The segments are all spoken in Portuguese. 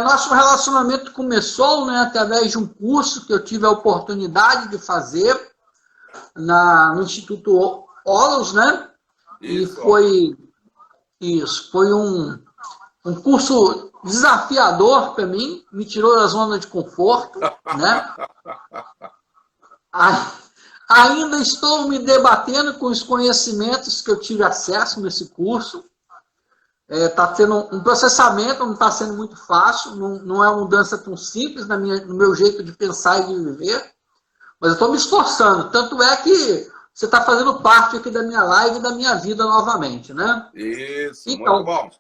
Nosso relacionamento começou, né, através de um curso que eu tive a oportunidade de fazer no Instituto Olos, né? Isso. Foi um curso desafiador para mim, me tirou da zona de conforto, né? Ainda estou me debatendo com os conhecimentos que eu tive acesso nesse curso. Está tendo um processamento, não está sendo muito fácil, não é uma mudança tão simples no meu jeito de pensar e de viver, mas eu estou me esforçando. Tanto é que você está fazendo parte aqui da minha live e da minha vida novamente, né? Isso, então, muito bom.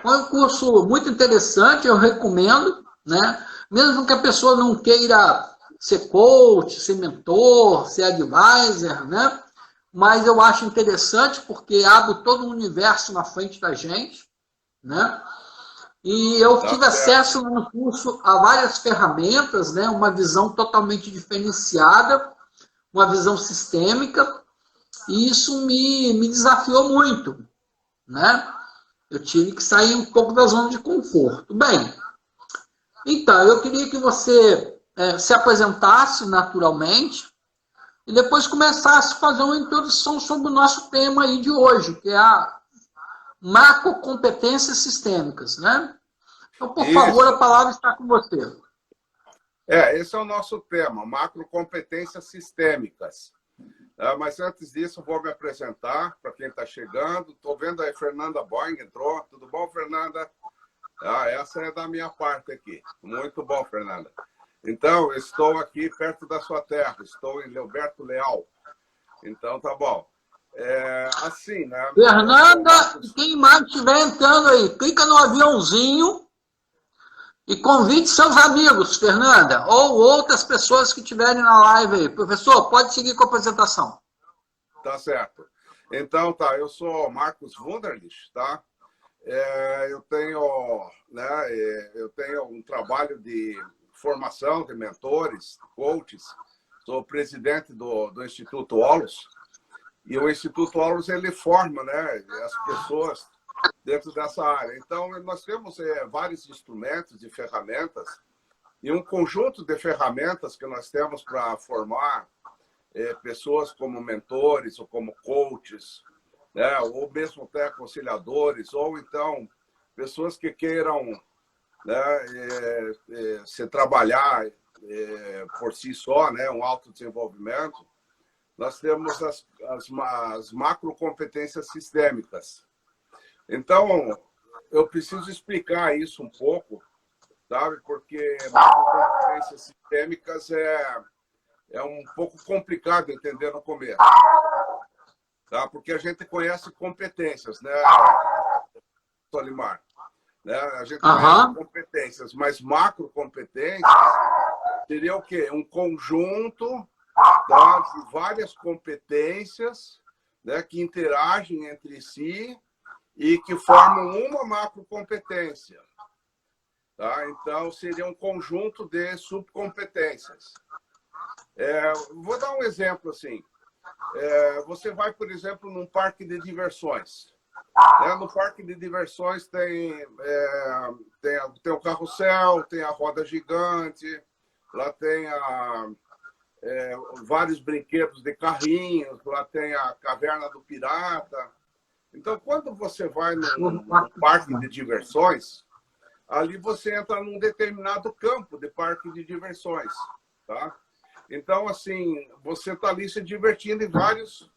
Foi um curso muito interessante, eu recomendo, né? Mesmo que a pessoa não queira ser coach, ser mentor, ser advisor, né? Mas eu acho interessante porque abre todo um universo na frente da gente, né? E eu tive acesso no curso a várias ferramentas, né? Uma visão totalmente diferenciada, uma visão sistêmica, e isso me desafiou muito, né? Eu tive que sair um pouco da zona de conforto. Bem, então, eu queria que você se apresentasse naturalmente e depois começasse a fazer uma introdução sobre o nosso tema aí de hoje, que é a macrocompetências sistêmicas, né? Então, por favor, a palavra está com você. Esse é o nosso tema, macrocompetências sistêmicas. Mas antes disso, vou me apresentar para quem está chegando. Estou vendo aí, Fernanda Boing entrou. Tudo bom, Fernanda? Essa é da minha parte aqui. Muito bom, Fernanda. Então, estou aqui perto da sua terra. Estou em Leoberto Leal. Então, tá bom. Assim, né? Fernanda, e quem mais estiver entrando aí, clica no aviãozinho e convide seus amigos, Fernanda, ou outras pessoas que estiverem na live aí. Professor, pode seguir com a apresentação. Tá certo. Então, eu sou Marcos Wunderlich, tá? Eu tenho um trabalho de formação de mentores, coaches. Sou presidente do Instituto Olos. E o Instituto Olos, ele forma, né, as pessoas dentro dessa área. Então, nós temos vários instrumentos e ferramentas e um conjunto de ferramentas que nós temos para formar pessoas como mentores ou como coaches, né, ou mesmo até aconselhadores, ou então pessoas que queiram, né, se trabalhar por si só, né, um autodesenvolvimento. Nós temos as macrocompetências sistêmicas. Então, eu preciso explicar isso um pouco, sabe? Porque macrocompetências sistêmicas é um pouco complicado de entender no começo. Tá? Porque a gente conhece competências, né, Solimar? Né? A gente conhece competências, mas macrocompetências seria o quê? Um conjunto, tá, de várias competências, né, que interagem entre si e que formam uma macrocompetência. Tá? Então, seria um conjunto de subcompetências. Vou dar um exemplo assim. Você vai, por exemplo, num parque de diversões. No parque de diversões tem o carrossel, tem a roda gigante, lá tem vários brinquedos de carrinhos, lá tem a caverna do pirata. Então, quando você vai num parque de diversões, ali você entra num determinado campo de parque de diversões, tá? Então, assim, você está ali se divertindo em vários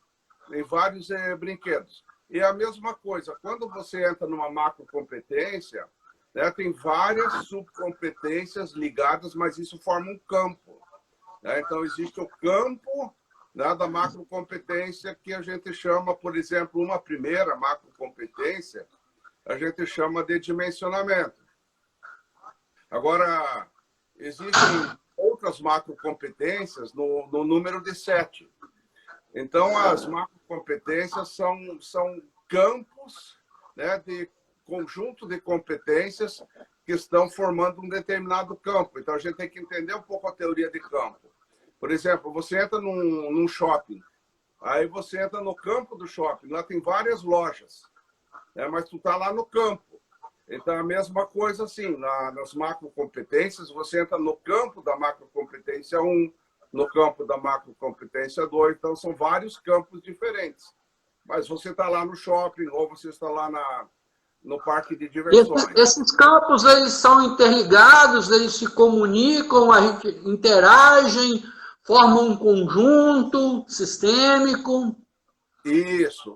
brinquedos. E a mesma coisa, quando você entra numa macrocompetência, né, tem várias subcompetências ligadas, mas isso forma um campo. Né? Então, existe o campo, né, da macrocompetência que a gente chama, por exemplo, uma primeira macrocompetência, a gente chama de dimensionamento. Agora, existem outras macrocompetências no número de 7. Então, as macrocompetências são campos, né, de conjunto de competências que estão formando um determinado campo. Então, a gente tem que entender um pouco a teoria de campo. Por exemplo, você entra num shopping, aí você entra no campo do shopping, lá tem várias lojas, né, mas tu está lá no campo. Então, a mesma coisa, assim, nas macrocompetências, você entra no campo da macrocompetência 1, no campo da macrocompetência 2, então são vários campos diferentes. Mas você está lá no shopping, ou você está lá no parque de diversões. Esses campos, eles são interligados, eles se comunicam, a gente interagem, formam um conjunto sistêmico. Isso.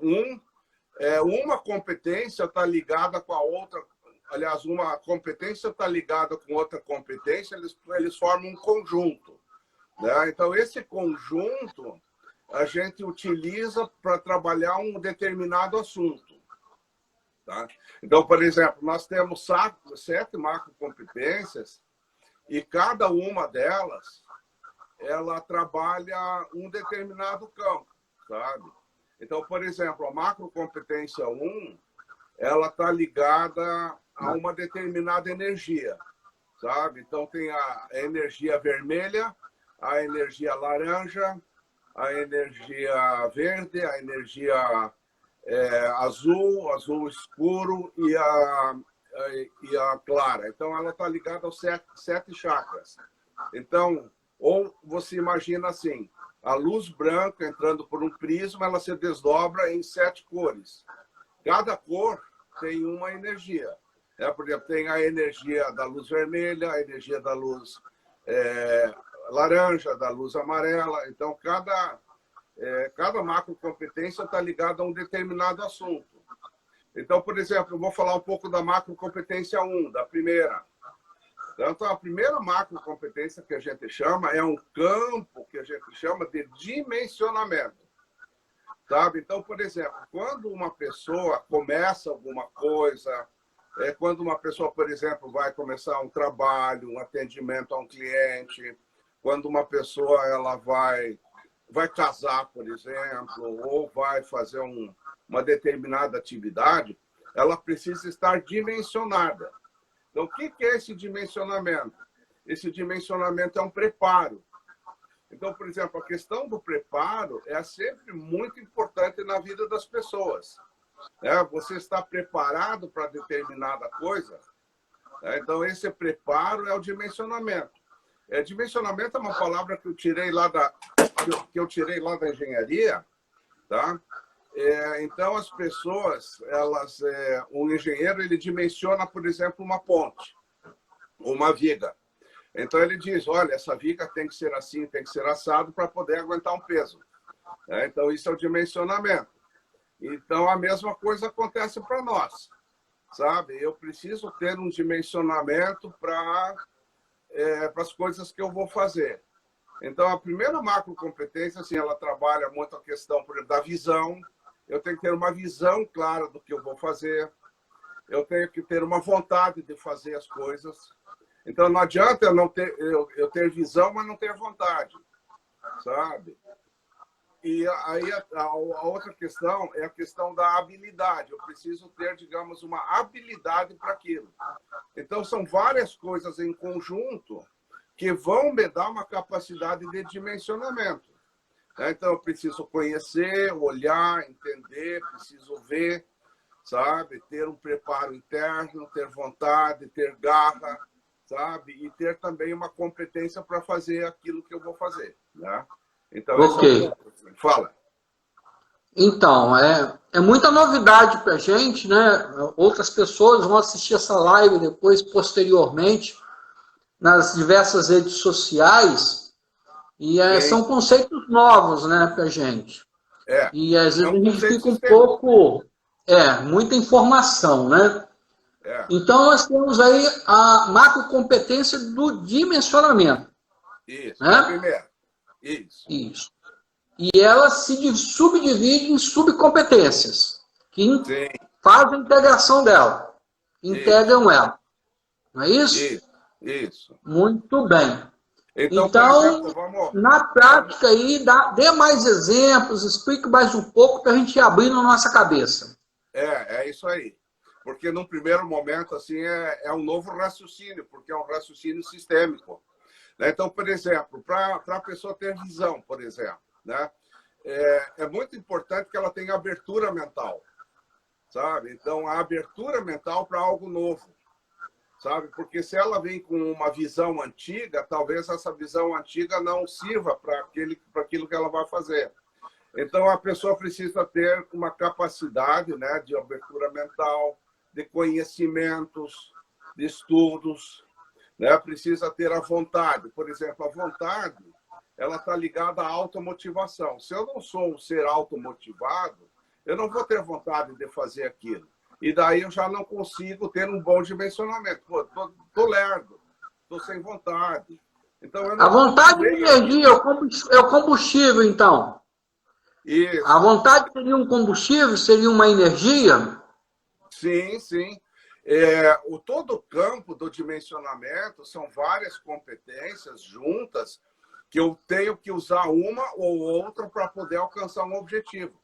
Uma competência está ligada com a outra. Aliás, uma competência está ligada com outra competência, eles formam um conjunto. Né? Então, esse conjunto a gente utiliza para trabalhar um determinado assunto. Tá? Então, por exemplo, nós temos 7 macrocompetências e cada uma delas ela trabalha um determinado campo, sabe? Então, por exemplo, a macrocompetência 1, ela está ligada a uma determinada energia, sabe? Então, tem a energia vermelha, a energia laranja, a energia verde, a energia azul escuro e a clara. Então, ela está ligada aos 7 chakras. Então, ou você imagina assim, a luz branca entrando por um prisma, ela se desdobra em 7 cores. Cada cor tem uma energia. Por exemplo, tem a energia da luz vermelha, a energia da luz laranja, da luz amarela. Então, cada macrocompetência está ligada a um determinado assunto. Então, por exemplo, eu vou falar um pouco da macrocompetência 1, da primeira. Então, a primeira macrocompetência que a gente chama é um campo que a gente chama de dimensionamento. Sabe? Então, por exemplo, quando uma pessoa começa alguma coisa, quando uma pessoa, por exemplo, vai começar um trabalho, um atendimento a um cliente, quando uma pessoa ela vai casar, por exemplo, ou vai fazer uma determinada atividade, ela precisa estar dimensionada. Então, o que é esse dimensionamento? Esse dimensionamento é um preparo. Então, por exemplo, a questão do preparo é sempre muito importante na vida das pessoas. Você está preparado para determinada coisa? Então, esse preparo é o dimensionamento. Dimensionamento é uma palavra que eu tirei lá da engenharia, tá? Então, as pessoas, um engenheiro, ele dimensiona, por exemplo, uma ponte, uma viga. Então, ele diz, olha, essa viga tem que ser assim, tem que ser assado para poder aguentar um peso. Então, isso é o dimensionamento. Então, a mesma coisa acontece para nós, sabe? Eu preciso ter um dimensionamento para as coisas que eu vou fazer. Então, a primeira macrocompetência, assim, ela trabalha muito a questão, por exemplo, da visão. Eu tenho que ter uma visão clara do que eu vou fazer. Eu tenho que ter uma vontade de fazer as coisas. Então, não adianta eu ter visão, mas não ter vontade, sabe? E aí, a outra questão é a questão da habilidade. Eu preciso ter, digamos, uma habilidade para aquilo. Então, são várias coisas em conjunto que vão me dar uma capacidade de dimensionamento. Então, eu preciso conhecer, olhar, entender, preciso ver, sabe? Ter um preparo interno, ter vontade, ter garra, sabe? E ter também uma competência para fazer aquilo que eu vou fazer, né? Então, ok. Fala. Então, é muita novidade para a gente, né? Outras pessoas vão assistir essa live depois, posteriormente, nas diversas redes sociais, e são conceitos novos, né, para a gente. E às vezes a gente fica um pouco... muita informação, né? Então, nós temos aí a macrocompetência do dimensionamento. Isso, né? Primeiro. Isso. E ela se subdivide em subcompetências, que fazem a integração dela, integram ela. Não é isso? Isso. Muito bem. Então por exemplo, na prática aí, dê mais exemplos, explique mais um pouco para a gente abrir na nossa cabeça. É isso aí. Porque num primeiro momento, assim, é um novo raciocínio, porque é um raciocínio sistêmico. Então, por exemplo, para a pessoa ter visão, por exemplo, né? É muito importante que ela tenha abertura mental, sabe? Então, a abertura mental para algo novo, sabe? Porque se ela vem com uma visão antiga, talvez essa visão antiga não sirva para aquilo que ela vai fazer. Então, a pessoa precisa ter uma capacidade, né, de abertura mental, de conhecimentos, de estudos, né? Precisa ter a vontade. Por exemplo, a vontade, ela está ligada à automotivação. Se eu não sou um ser automotivado, eu não vou ter vontade de fazer aquilo. E daí eu já não consigo ter um bom dimensionamento. Pô, tô lerdo, tô sem vontade. Então, eu não A vontade de energia é o combustível, então. Isso. A vontade seria um combustível, seria uma energia? Sim, sim. Todo o campo do dimensionamento são várias competências juntas que eu tenho que usar uma ou outra para poder alcançar um objetivo.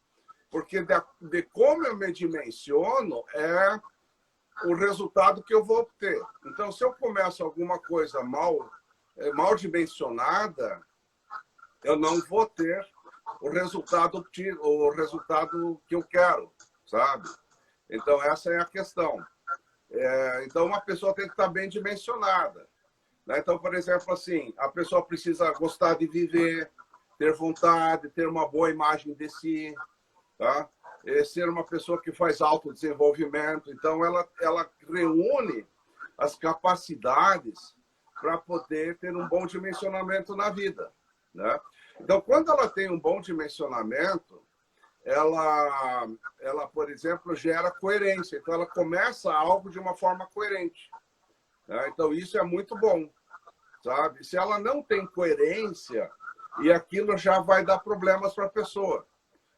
Porque de como eu me dimensiono é o resultado que eu vou obter. Então, se eu começo alguma coisa mal dimensionada, eu não vou ter o resultado que eu quero, sabe? Então, essa é a questão. Então, uma pessoa tem que estar bem dimensionada, né? Então, por exemplo, assim, a pessoa precisa gostar de viver, ter vontade, ter uma boa imagem de si, tá? Ser uma pessoa que faz autodesenvolvimento. Então, ela reúne as capacidades para poder ter um bom dimensionamento na vida, né? Então, quando ela tem um bom dimensionamento, ela, por exemplo, gera coerência. Então, ela começa algo de uma forma coerente, né? Então, isso é muito bom, sabe? Se ela não tem coerência, e aquilo já vai dar problemas para a pessoa.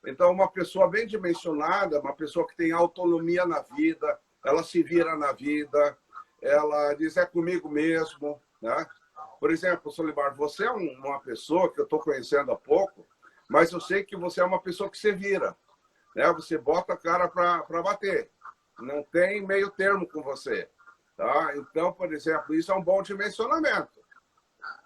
Então, uma pessoa bem dimensionada, uma pessoa que tem autonomia na vida, ela se vira na vida, ela diz, é comigo mesmo, né? Por exemplo, Solimar, você é uma pessoa que eu estou conhecendo há pouco, mas eu sei que você é uma pessoa que se vira, né? Você bota a cara para bater. Não tem meio termo com você, tá? Então, por exemplo, isso é um bom dimensionamento,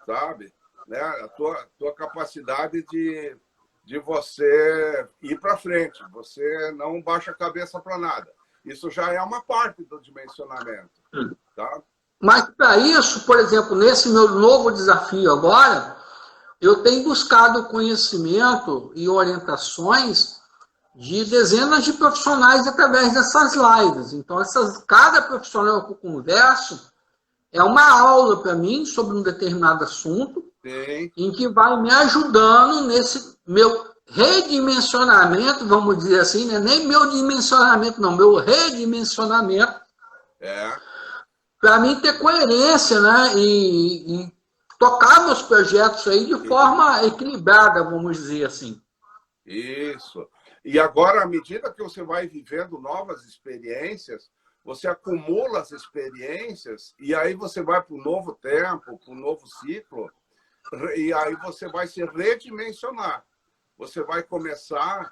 sabe? Né? A tua capacidade de você ir para frente. Você não baixa a cabeça para nada. Isso já é uma parte do dimensionamento, tá? Mas para isso, por exemplo, nesse meu novo desafio agora, eu tenho buscado conhecimento e orientações de dezenas de profissionais através dessas lives. Então, cada profissional que eu converso é uma aula para mim sobre um determinado assunto, Sim. Em que vai me ajudando nesse meu redimensionamento, vamos dizer assim, né? Nem meu dimensionamento, não, meu redimensionamento. Para mim ter coerência, né? E tocar meus projetos aí de forma equilibrada, vamos dizer assim. Isso. E agora, à medida que você vai vivendo novas experiências, você acumula as experiências e aí você vai para um novo tempo, para um novo ciclo, e aí você vai se redimensionar. Você vai começar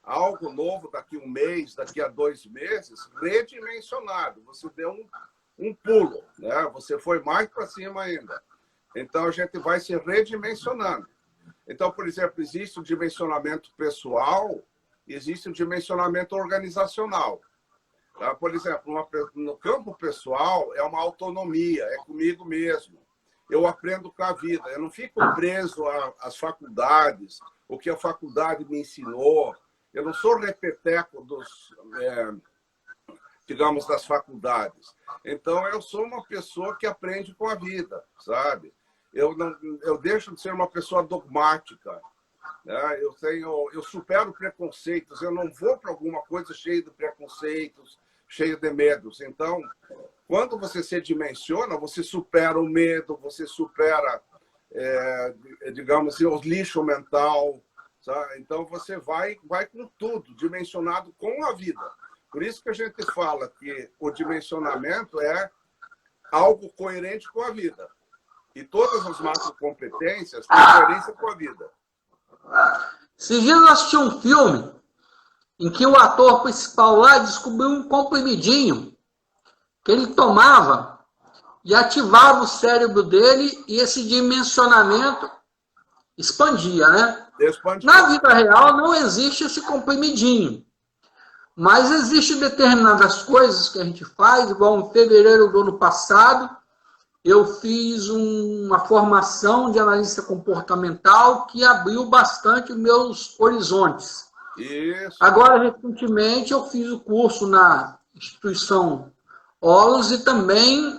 algo novo daqui a um mês, daqui a 2 meses, redimensionado. Você deu um pulo, né? Você foi mais para cima ainda. Então, a gente vai se redimensionando. Então, por exemplo, existe o dimensionamento pessoal, existe o dimensionamento organizacional. Tá? Por exemplo, no campo pessoal, é uma autonomia, é comigo mesmo. Eu aprendo com a vida, eu não fico preso às faculdades, o que a faculdade me ensinou. Eu não sou repeteco digamos, das faculdades. Então, eu sou uma pessoa que aprende com a vida, sabe? Eu deixo de ser uma pessoa dogmática, né? Eu supero preconceitos, eu não vou para alguma coisa cheia de preconceitos, cheia de medos. Então, quando você se dimensiona, você supera o medo, você supera, digamos assim, o lixo mental, sabe? Então, você vai com tudo, dimensionado com a vida. Por isso que a gente fala que o dimensionamento é algo coerente com a vida. E todas as macrocompetências têm coerência com a vida. Esses dias eu assisti um filme em que o ator principal lá descobriu um comprimidinho que ele tomava e ativava o cérebro dele e esse dimensionamento expandia, né? Expandia. Na vida real não existe esse comprimidinho. Mas existem determinadas coisas que a gente faz, igual em fevereiro do ano passado, eu fiz uma formação de analista comportamental que abriu bastante meus horizontes. Isso. Agora, recentemente, eu fiz o curso na instituição Olos e também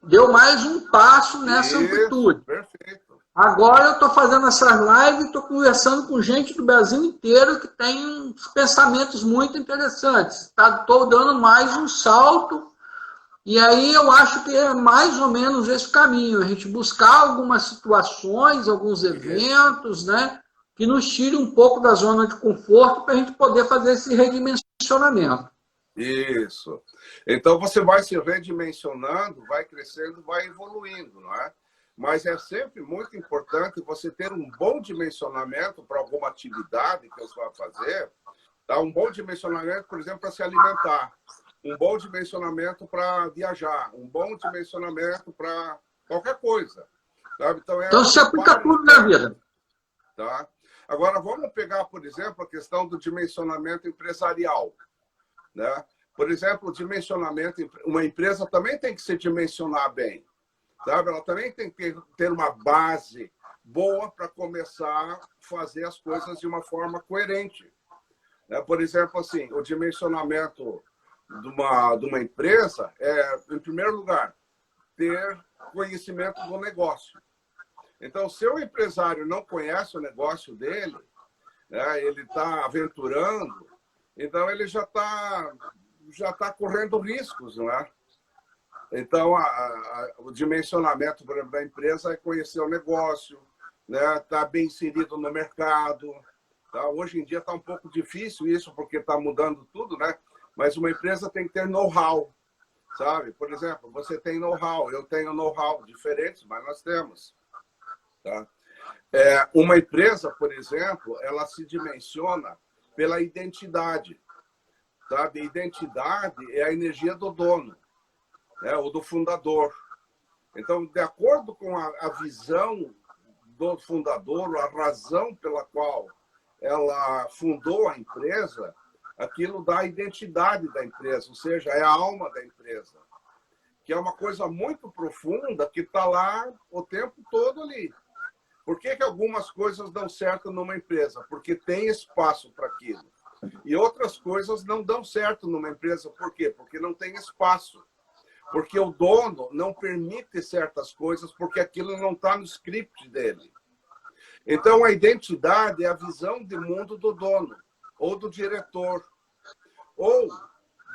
deu mais um passo nessa amplitude. Perfeito. Agora eu estou fazendo essas lives e estou conversando com gente do Brasil inteiro que tem uns pensamentos muito interessantes. Estou dando mais um salto e aí eu acho que é mais ou menos esse caminho. A gente buscar algumas situações, alguns eventos, né, que nos tire um pouco da zona de conforto para a gente poder fazer esse redimensionamento. Isso. Então você vai se redimensionando, vai crescendo, vai evoluindo, não é? Mas é sempre muito importante você ter um bom dimensionamento para alguma atividade que você vai fazer. Tá? Um bom dimensionamento, por exemplo, para se alimentar. Um bom dimensionamento para viajar. Um bom dimensionamento para qualquer coisa. Tá? Então se aplica tudo na vida. Tá? Agora, vamos pegar, por exemplo, a questão do dimensionamento empresarial. Né? Por exemplo, o dimensionamento... Uma empresa também tem que se dimensionar bem. Sabe? Ela também tem que ter uma base boa para começar a fazer as coisas de uma forma coerente. Né? Por exemplo, assim, o dimensionamento de uma empresa é, em primeiro lugar, ter conhecimento do negócio. Então, se o empresário não conhece o negócio dele, né, ele está aventurando, então ele já tá correndo riscos, não é? Então, o dimensionamento, por exemplo, da empresa é conhecer o negócio, né? Estar bem inserido no mercado. Tá? Hoje em dia está um pouco difícil isso, porque está mudando tudo, né? Mas uma empresa tem que ter know-how, sabe? Por exemplo, você tem know-how, eu tenho know-how diferentes, mas nós temos. Tá? Uma empresa, por exemplo, ela se dimensiona pela identidade. Sabe? Identidade é a energia do dono. Ou do fundador. Então, de acordo com a visão do fundador, a razão pela qual ela fundou a empresa, aquilo dá a identidade da empresa, ou seja, é a alma da empresa, que é uma coisa muito profunda que está lá o tempo todo ali. Por que algumas coisas dão certo numa empresa? Porque tem espaço para aquilo. E outras coisas não dão certo numa empresa, por quê? Porque não tem espaço. Porque o dono não permite certas coisas, porque aquilo não está no script dele. Então, a identidade é a visão de mundo do dono, ou do diretor, ou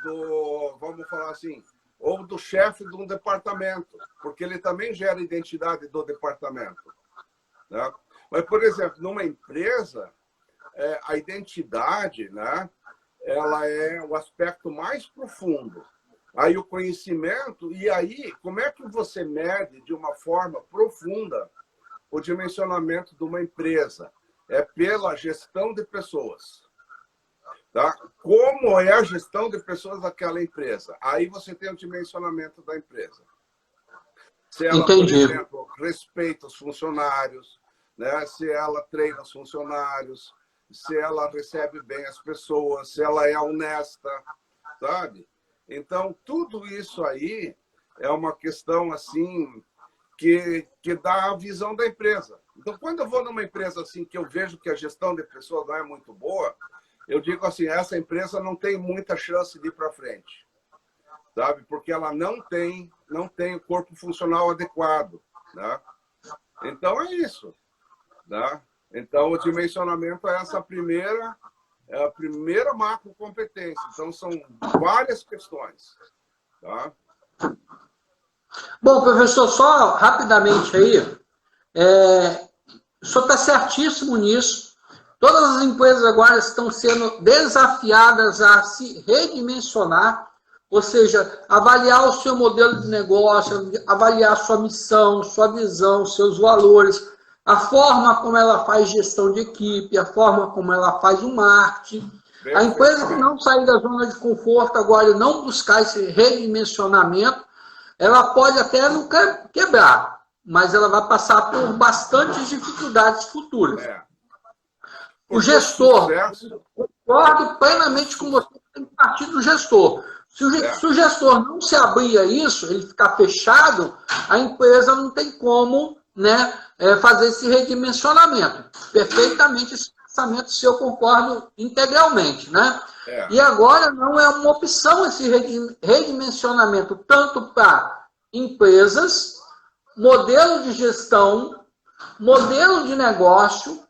do, vamos falar assim, ou do chefe de um departamento, porque ele também gera identidade do departamento. Né? Mas, por exemplo, numa empresa, a identidade, né, ela é o aspecto mais profundo. Aí o conhecimento, e aí como é que você mede de uma forma profunda o dimensionamento de uma empresa? É pela gestão de pessoas. Tá? Como é a gestão de pessoas daquela empresa? Aí você tem o dimensionamento da empresa. Se ela, Entendi. por exemplo, respeita os funcionários, né? Se ela treina os funcionários, se ela recebe bem as pessoas, se ela é honesta, sabe? Então, tudo isso aí é uma questão assim que dá a visão da empresa. Então, quando eu vou numa empresa assim que eu vejo que a gestão de pessoas não é muito boa, eu digo assim, essa empresa não tem muita chance de ir para frente, sabe? Porque ela não tem o corpo funcional adequado, né? Então, é isso, né? Então, o dimensionamento é essa primeira... É a primeira macrocompetência. Então, são várias questões. Tá? Bom, professor, só rapidamente aí, o senhor está certíssimo nisso. Todas as empresas agora estão sendo desafiadas a se redimensionar, ou seja, avaliar o seu modelo de negócio, avaliar sua missão, sua visão, seus valores, a forma como ela faz gestão de equipe, a forma como ela faz o marketing. A empresa que não sair da zona de conforto agora e não buscar esse redimensionamento, ela pode até não quebrar, mas ela vai passar por bastantes dificuldades futuras. O gestor, concordo plenamente com você que tem que partir do gestor. Se o gestor não se abrir a isso, ele ficar fechado, a empresa não tem como, né, fazer esse redimensionamento. Perfeitamente esse pensamento seu, eu concordo integralmente, né? E agora não é uma opção esse redimensionamento tanto para empresas, modelo de gestão, modelo de negócio,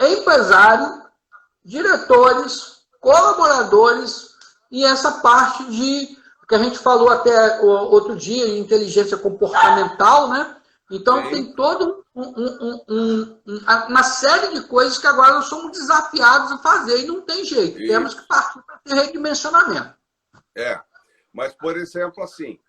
empresário, diretores, colaboradores e essa parte de que a gente falou até outro dia, de inteligência comportamental, né? Então tem todo uma série de coisas que agora nós somos desafiados a fazer e não tem jeito. Isso. Temos que partir para ter redimensionamento. Mas, por exemplo, assim,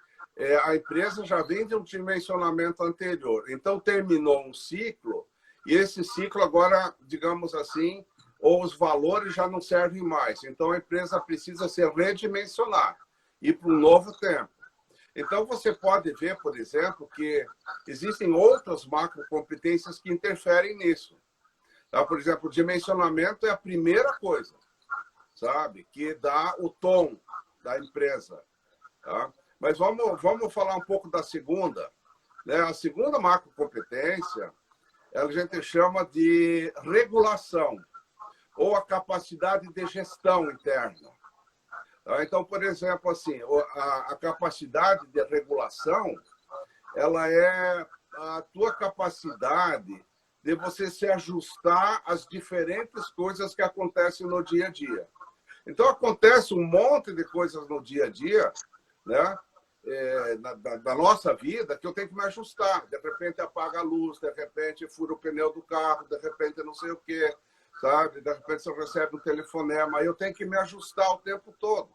a empresa já vem de um dimensionamento anterior. Então, terminou um ciclo e esse ciclo agora, digamos assim, ou os valores já não servem mais. Então, a empresa precisa se redimensionar, ir para um novo tempo. Então, você pode ver, por exemplo, que existem outras macrocompetências que interferem nisso. Tá? Por exemplo, o dimensionamento é a primeira coisa, sabe? Que dá o tom da empresa. Tá? Mas vamos falar um pouco da segunda. Né? A segunda macrocompetência, a gente chama de regulação, ou a capacidade de gestão interna. Então, por exemplo, assim, a capacidade de regulação, ela é a tua capacidade de você se ajustar às diferentes coisas que acontecem no dia a dia. Então, acontece um monte de coisas no dia a dia, né, da nossa vida, que eu tenho que me ajustar. De repente, apaga a luz, de repente, fura o pneu do carro, de repente, não sei o quê. Sabe? De repente você recebe um telefonema, eu tenho que me ajustar o tempo todo.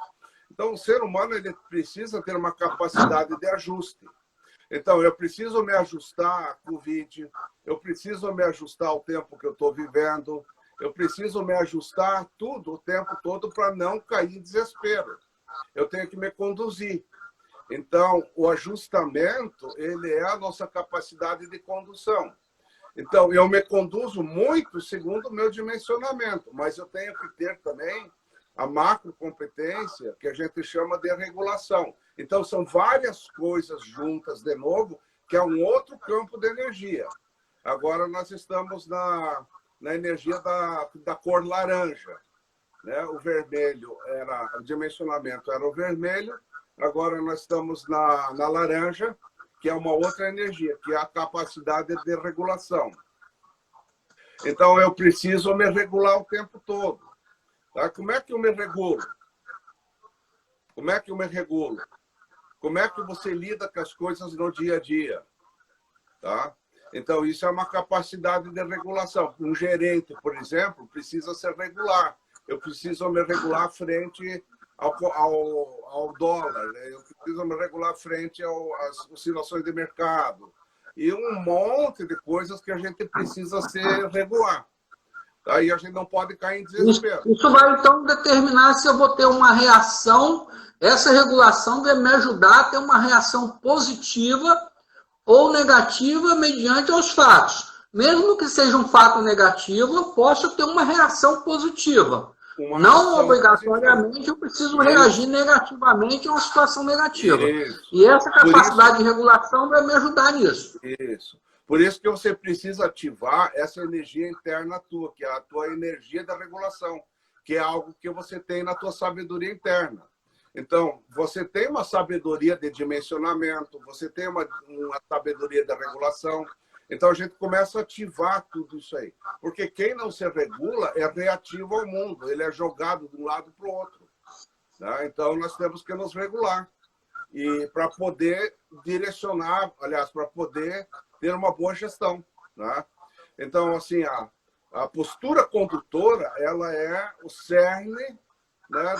Então, o ser humano ele precisa ter uma capacidade de ajuste. Então, eu preciso me ajustar à Covid, eu preciso me ajustar ao tempo que eu estou vivendo, eu preciso me ajustar tudo o tempo todo para não cair em desespero. Eu tenho que me conduzir. Então, o ajustamento ele é a nossa capacidade de condução. Então, eu me conduzo muito segundo o meu dimensionamento, mas eu tenho que ter também a macrocompetência, que a gente chama de regulação. Então, são várias coisas juntas, de novo, que é um outro campo de energia. Agora, nós estamos na energia da cor laranja. Né? O vermelho, o dimensionamento era o vermelho, agora nós estamos na laranja, que é uma outra energia, que é a capacidade de regulação. Então, eu preciso me regular o tempo todo. Tá? Como é que eu me regulo? Como é que eu me regulo? Como é que você lida com as coisas no dia a dia? Tá? Então, isso é uma capacidade de regulação. Um gerente, por exemplo, precisa se regular. Eu preciso me regular frente ao dólar, né? Eu preciso me regular frente às oscilações de mercado. E um monte de coisas que a gente precisa se regular. Aí a gente não pode cair em desespero. Isso vai, então, determinar se eu vou ter uma reação. Essa regulação vai me ajudar a ter uma reação positiva ou negativa mediante os fatos. Mesmo que seja um fato negativo, eu posso ter uma reação positiva. Não obrigatoriamente eu preciso reagir negativamente a uma situação negativa. Isso. E essa capacidade de regulação vai me ajudar nisso. Isso. Por isso que você precisa ativar essa energia interna tua, que é a tua energia da regulação, que é algo que você tem na tua sabedoria interna. Então, você tem uma sabedoria de dimensionamento, você tem uma sabedoria da regulação. Então, a gente começa a ativar tudo isso aí. Porque quem não se regula é reativo ao mundo. Ele é jogado de um lado para o outro. Né? Então, nós temos que nos regular. E para poder direcionar, aliás, para poder ter uma boa gestão. Né? Então, assim, a postura condutora, ela é o cerne, né,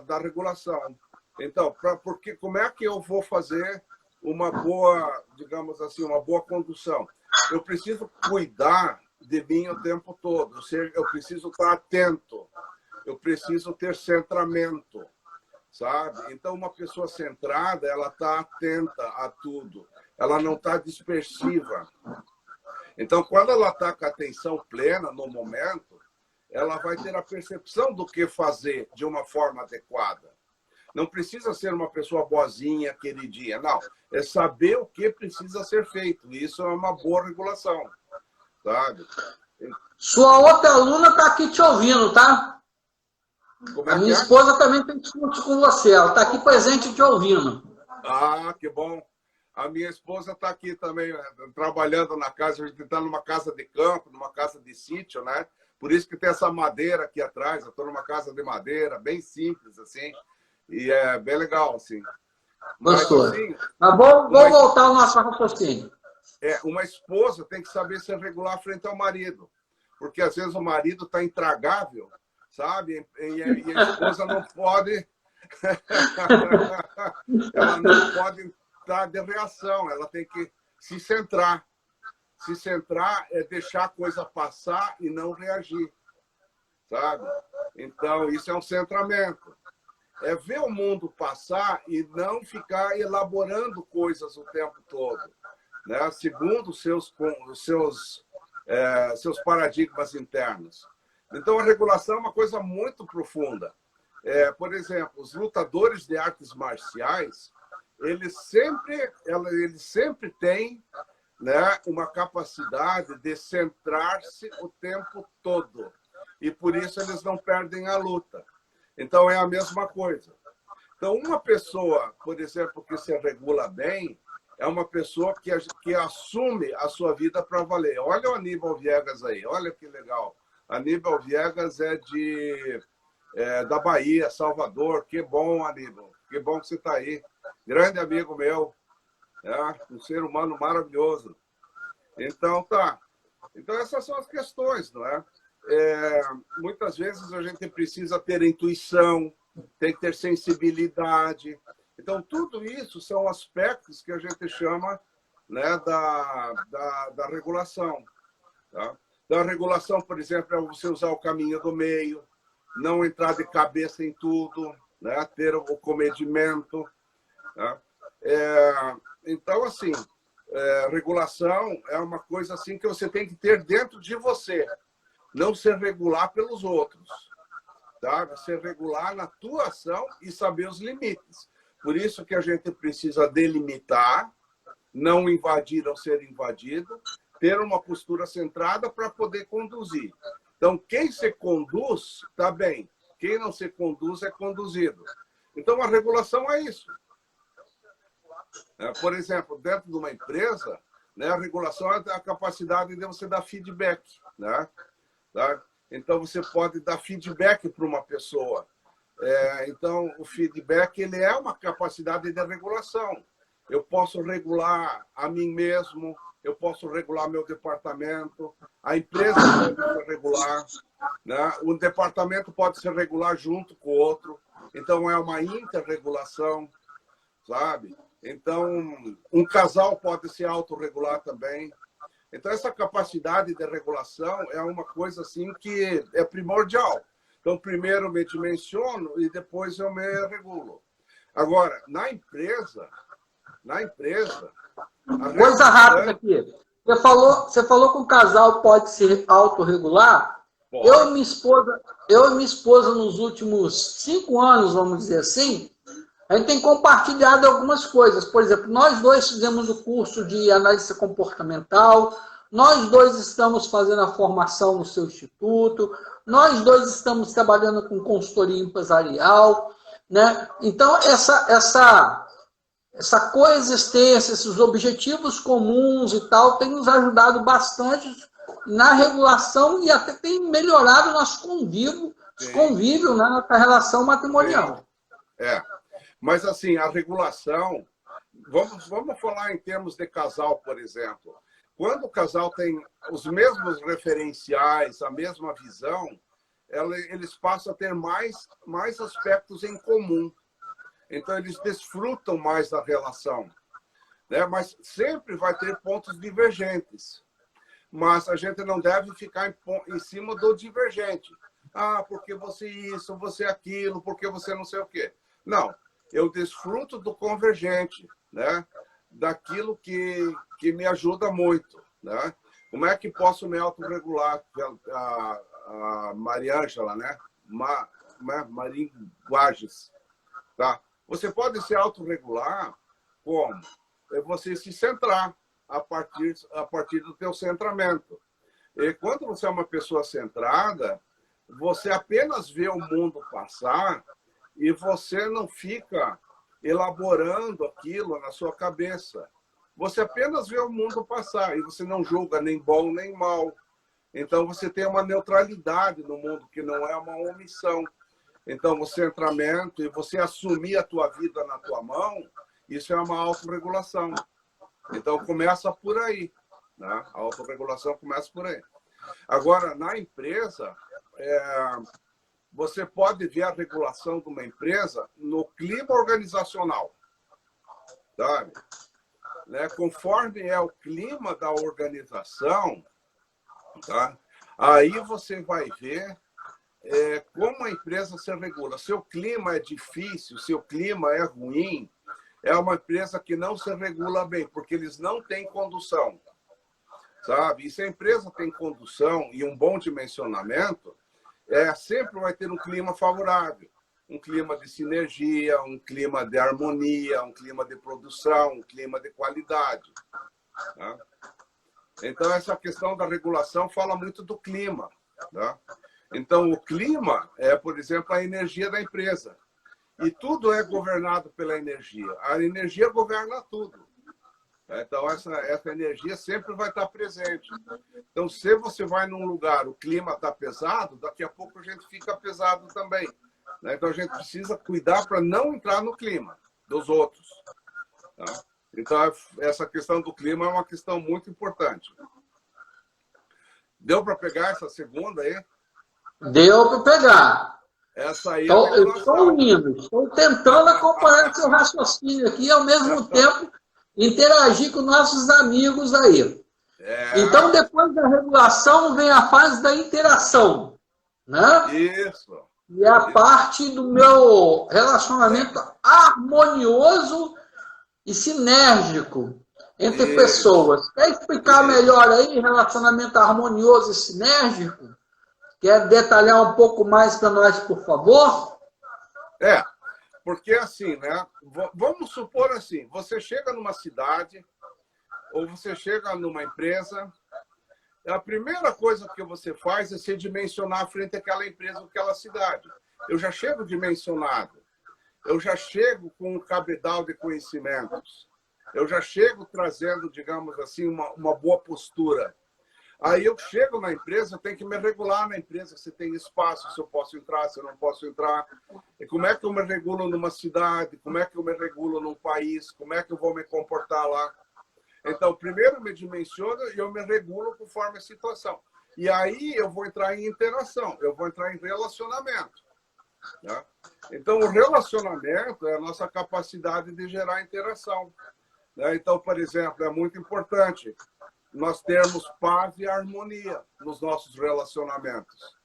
da regulação. Então, porque como é que eu vou fazer uma boa, digamos assim, uma boa condução? Eu preciso cuidar de mim o tempo todo, ou seja, eu preciso estar atento, eu preciso ter centramento, sabe? Então, uma pessoa centrada, ela está atenta a tudo, ela não está dispersiva. Então, quando ela está com a atenção plena no momento, ela vai ter a percepção do que fazer de uma forma adequada. Não precisa ser uma pessoa boazinha, queridinha, não. É saber o que precisa ser feito. Isso é uma boa regulação, sabe? Sua outra aluna está aqui te ouvindo, tá? Como A é que minha é? esposa também tem discute com você. Ela está aqui presente te ouvindo. Ah, que bom. A minha esposa está aqui também, trabalhando na casa. A gente está numa casa de campo, numa casa de sítio, né? Por isso que tem essa madeira aqui atrás. Eu estou numa casa de madeira, bem simples, assim. E é bem legal, assim. Gostou. Mas, assim, Mas vou voltar ao nosso raciocínio. Uma esposa tem que saber se regular frente ao marido. Porque, às vezes, o marido está intragável, sabe? E a esposa não pode... ela não pode estar de reação. Ela tem que se centrar. Se centrar é deixar a coisa passar e não reagir, sabe? Então, isso é um centramento. É ver o mundo passar e não ficar elaborando coisas o tempo todo, né? Segundo os seus paradigmas internos. Então, a regulação é uma coisa muito profunda. Por exemplo, os lutadores de artes marciais, eles sempre têm, né, uma capacidade de centrar-se o tempo todo. E por isso eles não perdem a luta. Então, é a mesma coisa. Então, uma pessoa, por exemplo, que se regula bem, é uma pessoa que assume a sua vida para valer. Olha o Aníbal Viegas aí, olha que legal. Aníbal Viegas da Bahia, Salvador. Que bom, Aníbal. Que bom que você está aí. Grande amigo meu. Um ser humano maravilhoso. Então, tá. Então, essas são as questões, não é? Muitas vezes a gente precisa ter intuição, tem que ter sensibilidade. Então, tudo isso são aspectos que a gente chama, né, da regulação. Tá? Então, a regulação, por exemplo, é você usar o caminho do meio, não entrar de cabeça em tudo, né, ter o comedimento. Tá? Então, assim, regulação é uma coisa assim que você tem que ter dentro de você. Não se regular pelos outros, tá? Se regular na tua ação e saber os limites. Por isso que a gente precisa delimitar, não invadir ou ser invadido, ter uma postura centrada para poder conduzir. Então, quem se conduz, está bem. Quem não se conduz é conduzido. Então, a regulação é isso. Por exemplo, dentro de uma empresa, né, a regulação é a capacidade de você dar feedback, né? Tá? Então, você pode dar feedback para uma pessoa. Então, o feedback ele é uma capacidade de regulação. Eu posso regular a mim mesmo, eu posso regular meu departamento, a empresa pode se regular, né? O departamento pode se regular junto com o outro. Então, é uma interregulação, sabe? Então, um casal pode se autorregular também. Então, essa capacidade de regulação é uma coisa assim que é primordial. Então, primeiro eu me dimensiono e depois eu me regulo. Agora, na empresa... Coisa rápida aqui. Você falou que o casal pode se autorregular. Pode. Eu e minha esposa, nos últimos 5 anos, vamos dizer assim, a gente tem compartilhado algumas coisas. Por exemplo, nós dois fizemos o curso de análise comportamental, nós dois estamos fazendo a formação no seu instituto, nós dois estamos trabalhando com consultoria empresarial, né? Então, essa coexistência, esses objetivos comuns e tal, tem nos ajudado bastante na regulação e até tem melhorado o nosso convívio, né, nossa relação matrimonial. Mas, assim, a regulação... Vamos falar em termos de casal, por exemplo. Quando o casal tem os mesmos referenciais, a mesma visão, eles passam a ter mais aspectos em comum. Então, eles desfrutam mais da relação, né? Mas sempre vai ter pontos divergentes. Mas a gente não deve ficar em cima do divergente. Porque você isso, você aquilo, porque você não sei o quê. Não, eu desfruto do convergente, né? Daquilo que me ajuda muito, né? Como é que posso me autorregular a Mariângela, né? Maringuagens, tá? Você pode se autorregular como? É você se centrar a partir do teu centramento. E quando você é uma pessoa centrada, você apenas vê o mundo passar e você não fica elaborando aquilo na sua cabeça. Você apenas vê o mundo passar e você não julga nem bom nem mal. Então, você tem uma neutralidade no mundo, que não é uma omissão. Então, o centramento e você assumir a tua vida na tua mão, isso é uma autorregulação. Então, começa por aí. Né? A autorregulação começa por aí. Agora, na empresa, você pode ver a regulação de uma empresa no clima organizacional. Sabe? Né? Conforme é o clima da organização, tá? Aí você vai ver como a empresa se regula. Se o clima é difícil, se o clima é ruim, é uma empresa que não se regula bem, porque eles não têm condução. Sabe? E se a empresa tem condução e um bom dimensionamento, sempre vai ter um clima favorável. Um clima de sinergia, um clima de harmonia, um clima de produção, um clima de qualidade. Tá? Então, essa questão da regulação fala muito do clima. Tá? Então, o clima é, por exemplo, a energia da empresa. E tudo é governado pela energia. A energia governa tudo. Então, essa energia sempre vai estar presente. Então, se você vai num lugar, o clima está pesado, daqui a pouco a gente fica pesado também. Então, a gente precisa cuidar para não entrar no clima dos outros. Tá? Então, essa questão do clima é uma questão muito importante. Deu para pegar essa segunda aí? Deu para pegar. Essa aí então, eu estou unindo, estou tentando acompanhar o seu raciocínio aqui e, ao mesmo tempo, interagir com nossos amigos aí. Então, depois da regulação, vem a fase da interação. Né? Isso. E é a parte do meu relacionamento harmonioso e sinérgico entre pessoas. Quer explicar melhor aí relacionamento harmonioso e sinérgico? Quer detalhar um pouco mais para nós, por favor? Porque assim, né? Vamos supor assim, você chega numa cidade ou você chega numa empresa, a primeira coisa que você faz é se dimensionar frente àquela empresa ou àquela cidade. Eu já chego dimensionado. Eu já chego com um cabedal de conhecimentos. Eu já chego trazendo, digamos assim, uma boa postura. Aí eu chego na empresa, eu tenho que me regular na empresa, se tem espaço, se eu posso entrar, se eu não posso entrar. E como é que eu me regulo numa cidade? Como é que eu me regulo num país? Como é que eu vou me comportar lá? Então, primeiro eu me dimensiono e eu me regulo conforme a situação. E aí eu vou entrar em interação, eu vou entrar em relacionamento. Né? Então, o relacionamento é a nossa capacidade de gerar interação. Né? Então, por exemplo, é muito importante nós termos paz e harmonia nos nossos relacionamentos,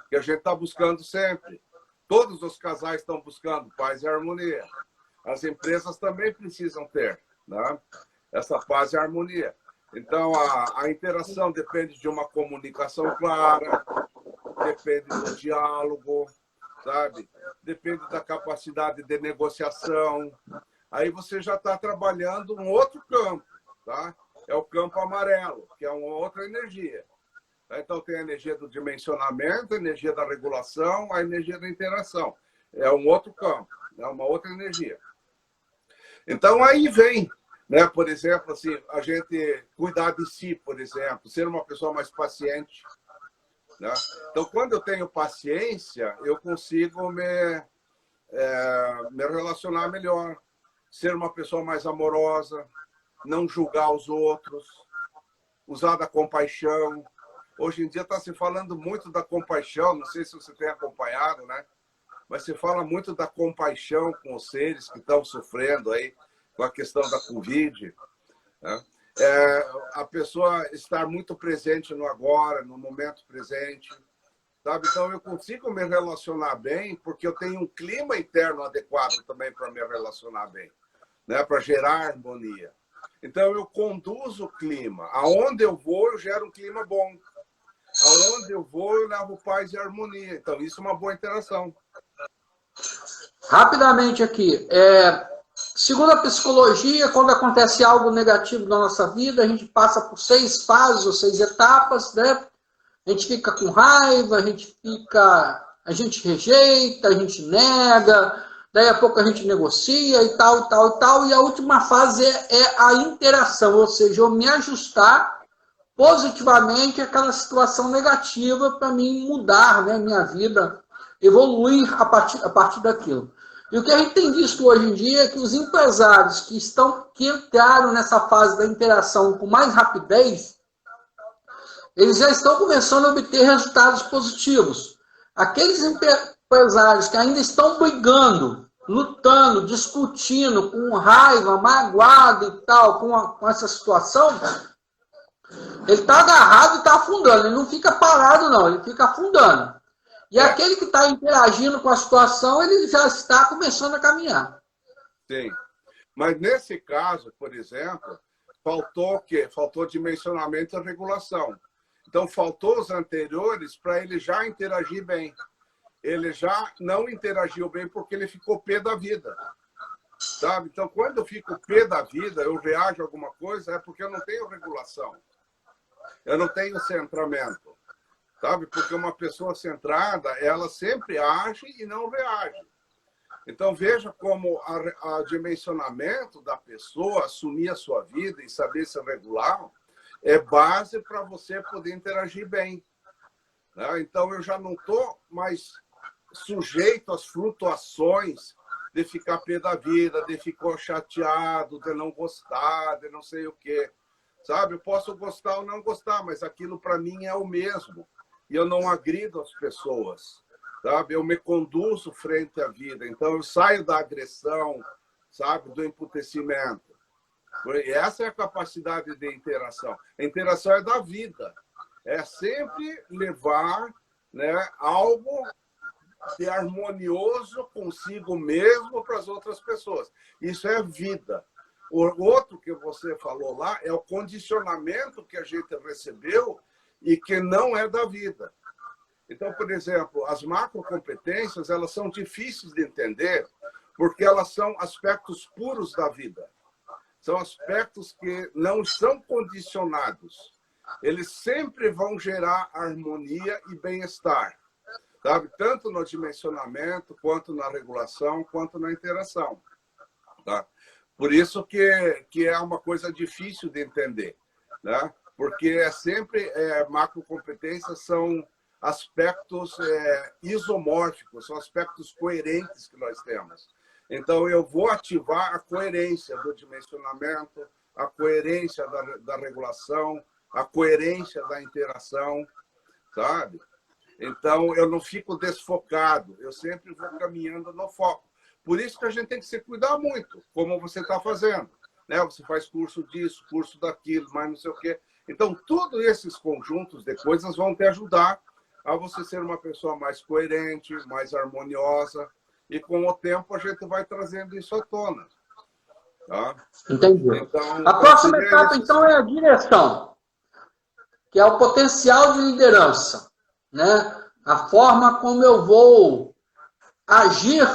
que a gente está buscando sempre. Todos os casais estão buscando paz e harmonia. As empresas também precisam ter, né? Essa paz e harmonia. Então, a interação depende de uma comunicação clara, depende do diálogo, sabe? Depende da capacidade de negociação. Aí você já está trabalhando um outro campo, tá? É o campo amarelo, que é uma outra energia. Então, tem a energia do dimensionamento, a energia da regulação, a energia da interação. É um outro campo, é uma outra energia. Então, aí vem, né? Por exemplo, assim, a gente cuidar de si, por exemplo, ser uma pessoa mais paciente. Né? Então, quando eu tenho paciência, eu consigo me relacionar melhor, ser uma pessoa mais amorosa, não julgar os outros, usar da compaixão. Hoje em dia está se falando muito da compaixão, não sei se você tem acompanhado, né? Mas se fala muito da compaixão com os seres que estão sofrendo aí com a questão da Covid. Né? A pessoa estar muito presente no agora, no momento presente. Sabe? Então, eu consigo me relacionar bem porque eu tenho um clima interno adequado também para me relacionar bem, né? Para gerar harmonia. Então, eu conduzo o clima. Aonde eu vou, eu gero um clima bom. aonde eu vou, eu levo paz e harmonia. Então, isso é uma boa interação. Rapidamente aqui. Segundo a psicologia, quando acontece algo negativo na nossa vida, a gente passa por 6 fases ou 6 etapas, né? A gente fica com raiva, a gente rejeita, a gente nega, daí a pouco a gente negocia e tal, e tal, e tal. E a última fase é a interação, ou seja, eu me ajustar positivamente àquela situação negativa para mim mudar, né, minha vida, evoluir a partir daquilo. E o que a gente tem visto hoje em dia é que os empresários que entraram nessa fase da interação com mais rapidez, eles já estão começando a obter resultados positivos. Aqueles empresários que ainda estão brigando, lutando, discutindo, com raiva, magoado e tal, com essa situação, ele está agarrado e está afundando. Ele não fica parado, não. Ele fica afundando. E aquele que está interagindo com a situação, ele já está começando a caminhar. Sim. Mas nesse caso, por exemplo, faltou o quê? Faltou dimensionamento e regulação. Então, faltou os anteriores para ele já interagir bem. Ele já não interagiu bem porque ele ficou pé da vida. Sabe? Então, quando eu fico pé da vida, eu reajo a alguma coisa, é porque eu não tenho regulação. Eu não tenho centramento. Sabe? Porque uma pessoa centrada, ela sempre age e não reage. Então, veja como o dimensionamento da pessoa, assumir a sua vida e saber se regular, é base para você poder interagir bem. Né? Então, eu já não estou mais sujeito às flutuações de ficar pé da vida, de ficar chateado, de não gostar, de não sei o quê. Sabe? Eu posso gostar ou não gostar, mas aquilo para mim é o mesmo. E eu não agrido as pessoas. Sabe? Eu me conduzo frente à vida. Então, eu saio da agressão, sabe? Do emputecimento. Essa é a capacidade de interação. A interação é da vida. É sempre levar, né, algo de harmonioso consigo mesmo para as outras pessoas. Isso é vida. O outro que você falou lá é o condicionamento que a gente recebeu e que não é da vida. Então, por exemplo, as macrocompetências, elas são difíceis de entender porque elas são aspectos puros da vida. São aspectos que não são condicionados. Eles sempre vão gerar harmonia e bem-estar, sabe? Tanto no dimensionamento, quanto na regulação, quanto na interação. Tá? Por isso que é uma coisa difícil de entender, né? Porque macrocompetências são aspectos isomórficos, são aspectos coerentes que nós temos. Então, eu vou ativar a coerência do dimensionamento, a coerência da regulação, a coerência da interação, sabe? Então, eu não fico desfocado, eu sempre vou caminhando no foco. Por isso que a gente tem que se cuidar muito, como você está fazendo. Né? Você faz curso disso, curso daquilo, mas não sei o quê. Então, todos esses conjuntos de coisas vão te ajudar a você ser uma pessoa mais coerente, mais harmoniosa, e com o tempo a gente vai trazendo isso à tona. Tá? Entendi. Então, a próxima etapa, então, é a direção, que é o potencial de liderança, né? A forma como eu vou agir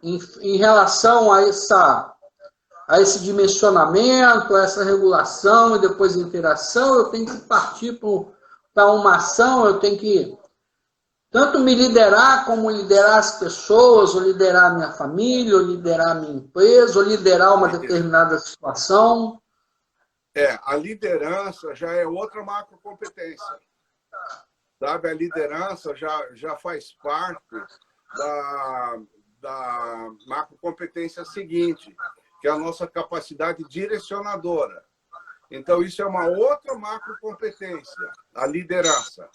em relação a esse dimensionamento, a essa regulação e depois a interação. Eu tenho que partir para uma ação, eu tenho que tanto me liderar, como liderar as pessoas, ou liderar a minha família, ou liderar a minha empresa, ou liderar uma determinada situação. A liderança já é outra macrocompetência. Sabe? A liderança já faz parte da macrocompetência seguinte, que é a nossa capacidade direcionadora. Então, isso é uma outra macrocompetência, a liderança.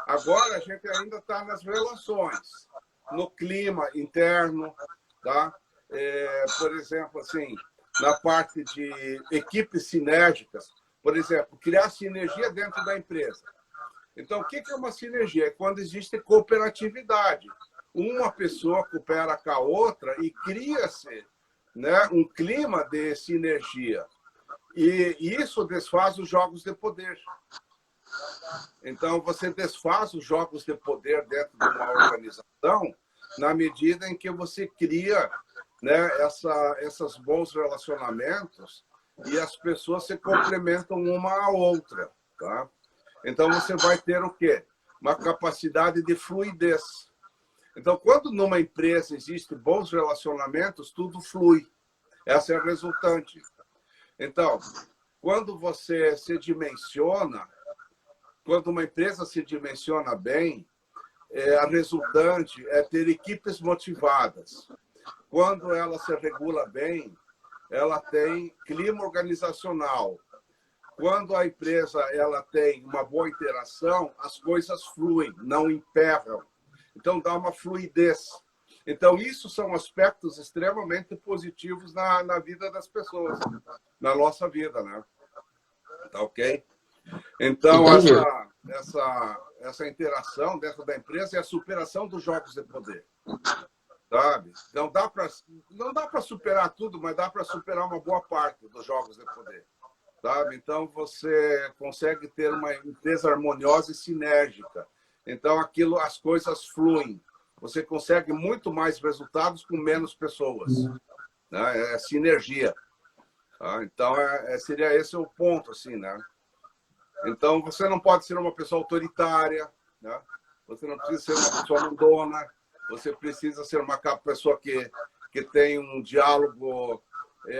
Agora, a gente ainda está nas relações, no clima interno, tá? Por exemplo, assim, na parte de equipes sinérgicas, por exemplo, criar sinergia dentro da empresa. Então, o que é uma sinergia? É quando existe cooperatividade. Uma pessoa coopera com a outra e cria-se, né, um clima de sinergia. E isso desfaz os jogos de poder. Então, você desfaz os jogos de poder dentro de uma organização na medida em que você cria, né, esses bons relacionamentos e as pessoas se complementam uma à outra. Tá? Então, você vai ter o quê? Uma capacidade de fluidez. Então, quando numa empresa existem bons relacionamentos, tudo flui. Essa é a resultante. Então, quando você se dimensiona, quando uma empresa se dimensiona bem, a resultante é ter equipes motivadas. Quando ela se regula bem, ela tem clima organizacional. Quando a empresa ela tem uma boa interação, as coisas fluem, não emperram. Então, dá uma fluidez. Então, isso são aspectos extremamente positivos na vida das pessoas, na nossa vida, né? Tá ok? Então, essa interação dentro da empresa é a superação dos jogos de poder. Sabe? Não dá para superar tudo, mas dá para superar uma boa parte dos jogos de poder. Sabe? Então, você consegue ter uma empresa harmoniosa e sinérgica. Então, as coisas fluem. Você consegue muito mais resultados com menos pessoas. Né? É sinergia. Tá? Então, seria esse o ponto, assim, né? Então, você não pode ser uma pessoa autoritária, né? Você não precisa ser uma pessoa mandona, você precisa ser uma pessoa que tem um diálogo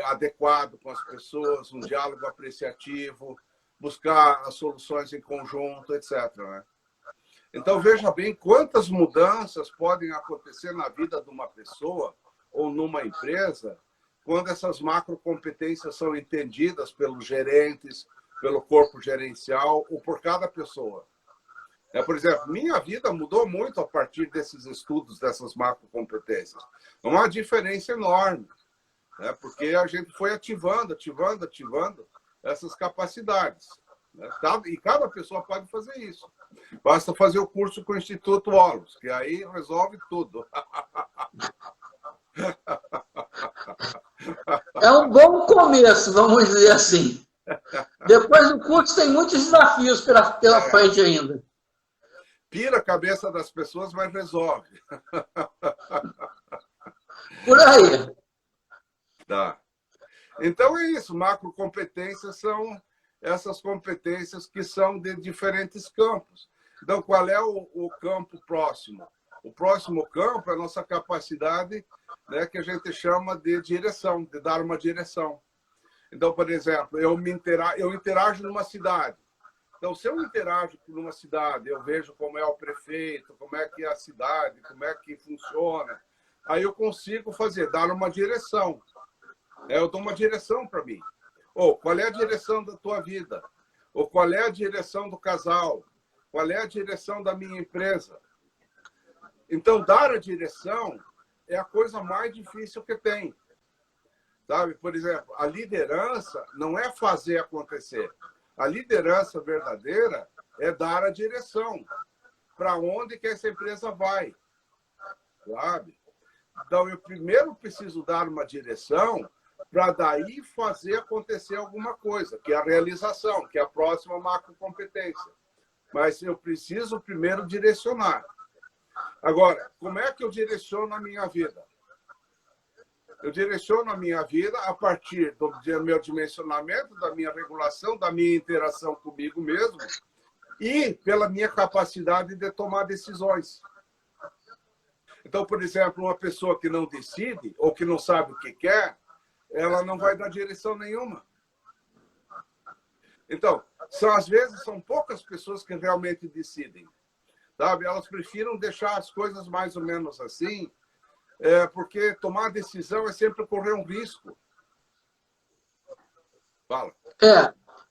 adequado com as pessoas, um diálogo apreciativo, buscar as soluções em conjunto, etc. Né? Então, veja bem quantas mudanças podem acontecer na vida de uma pessoa ou numa empresa quando essas macrocompetências são entendidas pelos gerentes, pelo corpo gerencial ou por cada pessoa. Por exemplo, minha vida mudou muito a partir desses estudos, dessas macrocompetências. É uma diferença enorme, né? Porque a gente foi ativando essas capacidades. Né? E cada pessoa pode fazer isso. Basta fazer o curso com o Instituto Olos, que aí resolve tudo. É um bom começo, vamos dizer assim. Depois do curso tem muitos desafios pela frente ainda. Pira a cabeça das pessoas, mas resolve. Por aí. Tá. Então é isso. Macrocompetências são essas competências que são de diferentes campos. Então, qual é o campo próximo? O próximo campo é a nossa capacidade, né, que a gente chama de direção, de dar uma direção. Então, por exemplo, eu interajo numa cidade. Então, se eu interajo numa cidade, eu vejo como é o prefeito, como é que é a cidade, como é que funciona, aí eu consigo dar uma direção. Eu dou uma direção para mim. Ou qual é a direção da tua vida? Ou qual é a direção do casal? Qual é a direção da minha empresa? Então, dar a direção é a coisa mais difícil que tem. Sabe? Por exemplo, a liderança não é fazer acontecer. A liderança verdadeira é dar a direção para onde que essa empresa vai. Sabe? Então, eu primeiro preciso dar uma direção para daí fazer acontecer alguma coisa, que é a realização, que é a próxima macrocompetência. Mas eu preciso primeiro direcionar. Agora, como é que eu direciono a minha vida? Eu direciono a minha vida a partir do meu dimensionamento, da minha regulação, da minha interação comigo mesmo e pela minha capacidade de tomar decisões. Então, por exemplo, uma pessoa que não decide ou que não sabe o que quer, ela não vai dar direção nenhuma. Então, às vezes, são poucas pessoas que realmente decidem. Sabe? Elas prefiram deixar as coisas mais ou menos assim, porque tomar decisão é sempre correr um risco. Fala.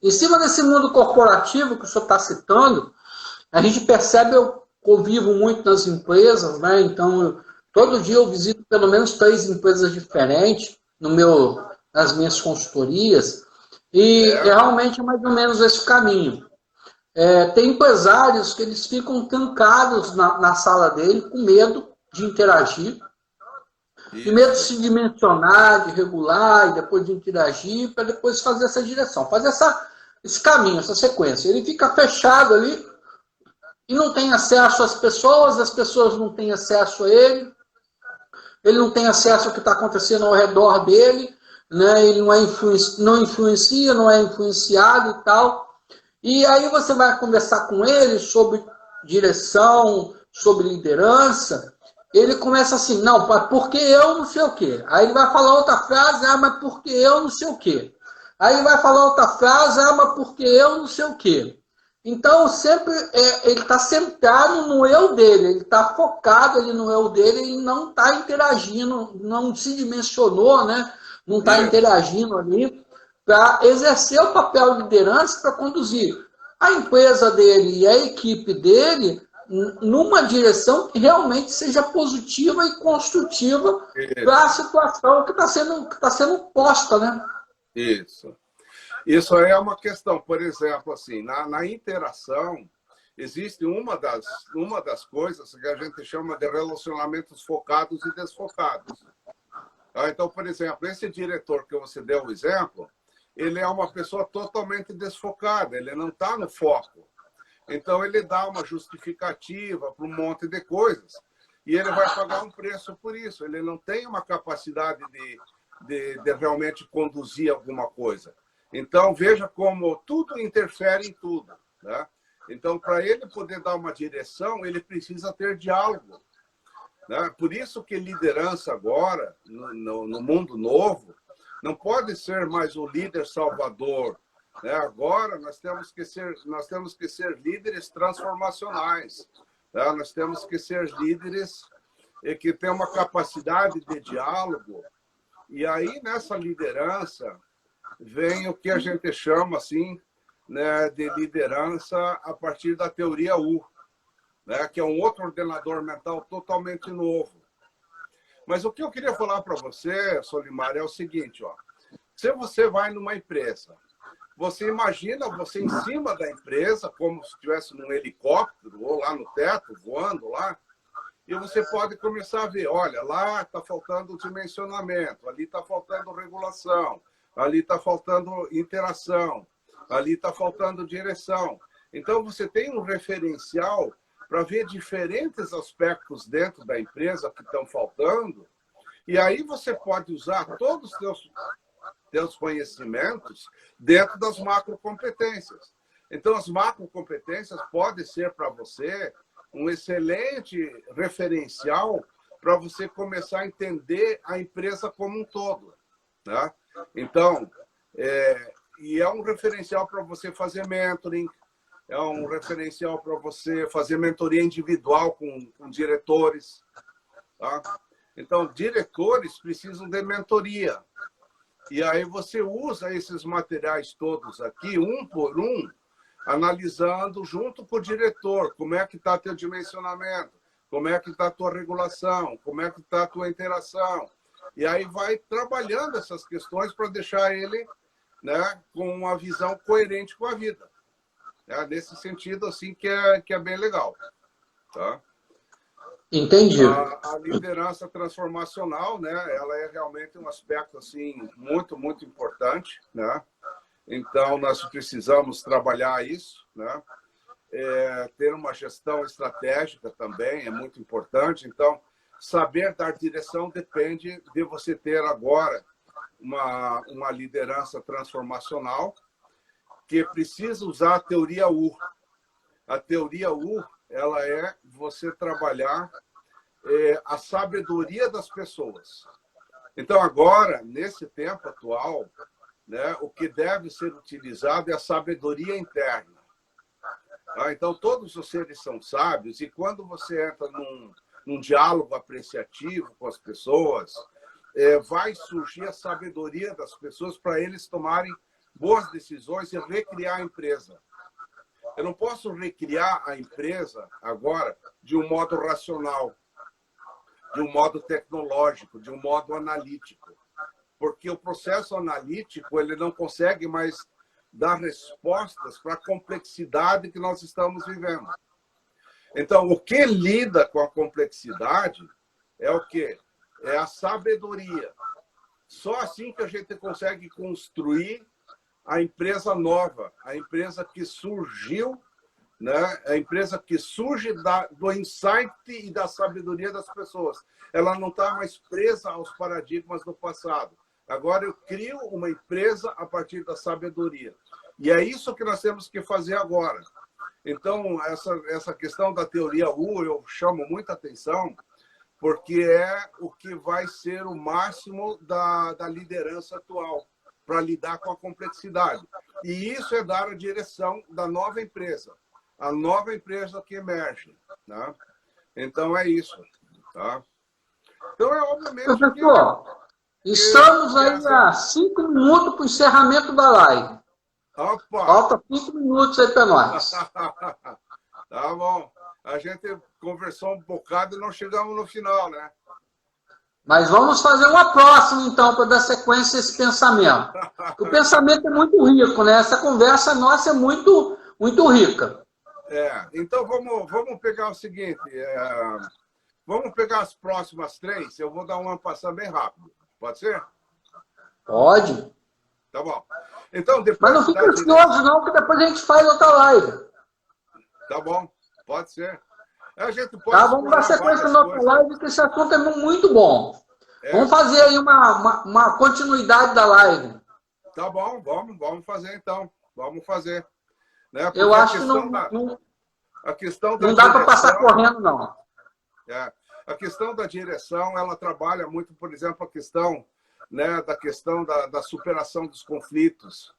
Em cima desse mundo corporativo que o senhor está citando, a gente percebe, eu convivo muito nas empresas, né? Então, todo dia eu visito pelo menos 3 empresas diferentes nas minhas consultorias, e realmente é mais ou menos esse caminho. Tem empresários que eles ficam trancados na sala dele com medo de interagir, de medo de se dimensionar, de regular, e depois de interagir, para depois fazer essa direção, fazer esse caminho, essa sequência. Ele fica fechado ali e não tem acesso às pessoas, as pessoas não têm acesso a ele não tem acesso ao que está acontecendo ao redor dele, né? Ele não influencia, não é influenciado e tal. E aí você vai conversar com ele sobre direção, sobre liderança. Ele começa assim, não, porque eu não sei o quê. Aí ele vai falar outra frase, mas porque eu não sei o quê. Aí ele vai falar outra frase, mas porque eu não sei o quê. Então, sempre ele está centrado no eu dele, ele está focado ali no eu dele, ele não está interagindo, não se dimensionou, né? Não está interagindo ali para exercer o papel de liderança, para conduzir a empresa dele e a equipe dele numa direção que realmente seja positiva e construtiva para a situação que está sendo posta, né? Isso. Isso é uma questão, por exemplo, assim, na interação, existe uma das coisas que a gente chama de relacionamentos focados e desfocados. Então, por exemplo, esse diretor que você deu o exemplo, ele é uma pessoa totalmente desfocada, ele não está no foco. Então, ele dá uma justificativa para um monte de coisas e ele vai pagar um preço por isso. Ele não tem uma capacidade de realmente conduzir alguma coisa. Então, veja como tudo interfere em tudo, né? Então, para ele poder dar uma direção, ele precisa ter diálogo, né? Por isso que liderança agora, no mundo novo, não pode ser mais o líder salvador, né? Agora nós temos que ser líderes transformacionais, né? Nós temos que ser líderes que têm uma capacidade de diálogo. E aí, nessa liderança, vem o que a gente chama assim, né, de liderança a partir da teoria U, né, que é um outro ordenador mental totalmente novo. Mas o que eu queria falar para você, Solimar, é o seguinte, ó. Se você vai numa empresa, você imagina você em cima da empresa, como se estivesse num helicóptero ou lá no teto, voando lá, e você pode começar a ver, olha, lá está faltando dimensionamento, ali está faltando regulação, ali está faltando interação, ali está faltando direção. Então, você tem um referencial para ver diferentes aspectos dentro da empresa que estão faltando, e aí você pode usar todos os teus conhecimentos dentro das macrocompetências. Então, as macrocompetências podem ser para você um excelente referencial para você começar a entender a empresa como um todo, né? Então, é um referencial para você fazer mentoring, é um referencial para você fazer mentoria individual com diretores, tá? Então, diretores precisam de mentoria. E aí você usa esses materiais todos aqui, um por um, analisando junto com o diretor, como é que está teu dimensionamento, como é que está a tua regulação, como é que está a tua interação. E aí vai trabalhando essas questões para deixar ele, né, com uma visão coerente com a vida. Nesse sentido, assim, que é bem legal. Tá? Entendi. A liderança transformacional, né, ela é realmente um aspecto assim, muito, muito importante, né? Então, nós precisamos trabalhar isso, né? Ter uma gestão estratégica também é muito importante. Então, saber dar direção depende de você ter agora uma liderança transformacional que precisa usar a teoria U. A teoria U, ela é você trabalhar a sabedoria das pessoas. Então, agora, nesse tempo atual, né, o que deve ser utilizado é a sabedoria interna. Então, todos os seres são sábios, e quando você entra num diálogo apreciativo com as pessoas, vai surgir a sabedoria das pessoas para eles tomarem boas decisões e recriar a empresa. Eu não posso recriar a empresa agora de um modo racional, de um modo tecnológico, de um modo analítico, porque o processo analítico ele não consegue mais dar respostas para a complexidade que nós estamos vivendo. Então, o que lida com a complexidade é o quê? É a sabedoria. Só assim que a gente consegue construir a empresa nova, a empresa que surgiu, né? A empresa que surge do insight e da sabedoria das pessoas. Ela não está mais presa aos paradigmas do passado. Agora eu crio uma empresa a partir da sabedoria. E é isso que nós temos que fazer agora. Então, essa questão da teoria U, eu chamo muita atenção, porque é o que vai ser o máximo da liderança atual, para lidar com a complexidade. E isso é dar a direção da nova empresa, a nova empresa que emerge. Né? Então, é isso. Tá? Então, é obviamente... Professor, estamos aí a 5 minutos para o encerramento da live. Opa. Falta 5 minutos aí para nós. Tá bom. A gente conversou um bocado e não chegamos no final, né? Mas vamos fazer uma próxima, então, para dar sequência a esse pensamento. O pensamento é muito rico, né? Essa conversa nossa é muito, muito rica. Então, vamos pegar o seguinte. Vamos pegar as próximas 3. Eu vou dar uma passada bem rápido. Pode ser? Pode. Tá bom. Então, depois mas não fica ansioso, não, que depois a gente faz outra live. Tá bom. Pode ser. A gente pode... Tá, vamos dar sequência na nossa live, que esse assunto é muito bom. Vamos fazer aí uma continuidade da live. Tá bom, vamos fazer então. Vamos fazer. Né? Eu acho que não dá para passar correndo, não. A questão da direção, ela trabalha muito, por exemplo, a questão, né, da superação dos conflitos.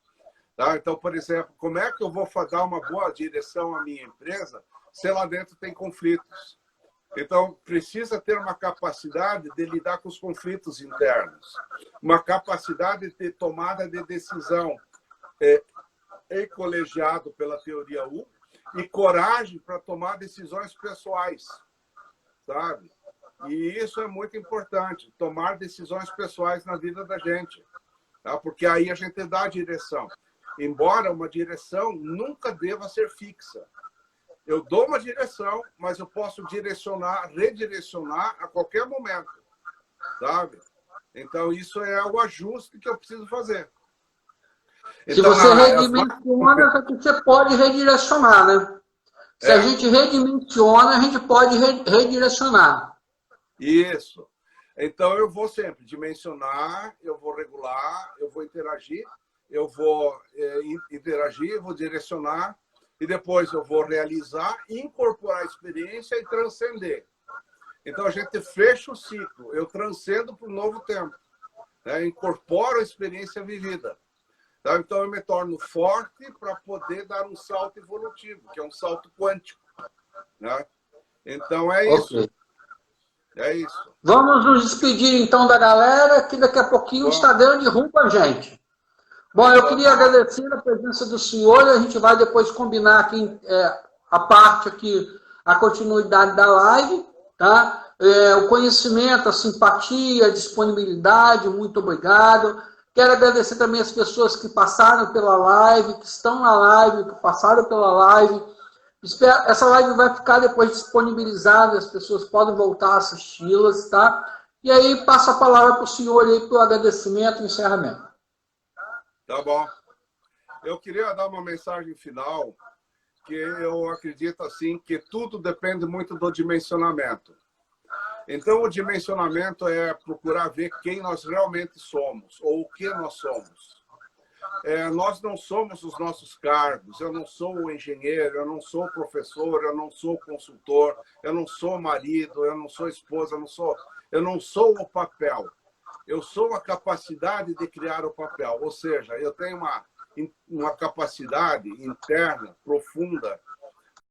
Tá? Então, por exemplo, como é que eu vou dar uma boa direção à minha empresa se lá dentro tem conflitos? Então, precisa ter uma capacidade de lidar com os conflitos internos, uma capacidade de tomada de decisão colegiado pela teoria U e coragem para tomar decisões pessoais, sabe? E isso é muito importante, tomar decisões pessoais na vida da gente, tá? Porque aí a gente dá a direção. Embora uma direção nunca deva ser fixa. Eu dou uma direção, mas eu posso redirecionar a qualquer momento, sabe? Então, isso é o ajuste que eu preciso fazer. Então, se você redimensiona, você pode redirecionar, né? Se a gente redimensiona, a gente pode redirecionar. Isso. Então, eu vou sempre dimensionar, eu vou regular, eu vou interagir, eu vou direcionar, e depois eu vou realizar, incorporar a experiência e transcender. Então, a gente fecha o ciclo. Eu transcendo para um novo tempo. Né? Incorporo a experiência vivida. Tá? Então, eu me torno forte para poder dar um salto evolutivo, que é um salto quântico. Né? Então, é isso. Okay. É isso. Vamos nos despedir, então, da galera, que daqui a pouquinho o Instagram derruba a gente. Bom, eu queria agradecer a presença do senhor, a gente vai depois combinar aqui a parte aqui, a continuidade da live, tá? O conhecimento, a simpatia, a disponibilidade, muito obrigado. Quero agradecer também as pessoas que passaram pela live, que estão na live, que passaram pela live. Essa live vai ficar depois disponibilizada, as pessoas podem voltar a assisti-las, tá? E aí, passo a palavra para o senhor aí para o agradecimento e encerramento. Tá bom. Eu queria dar uma mensagem final, que eu acredito assim, que tudo depende muito do dimensionamento. Então, o dimensionamento é procurar ver quem nós realmente somos, ou o que nós somos. Nós não somos os nossos cargos, eu não sou o engenheiro, eu não sou o professor, eu não sou o consultor, eu não sou o marido, eu não sou a esposa, eu não sou o papel. Eu sou a capacidade de criar o papel, ou seja, eu tenho uma capacidade interna, profunda,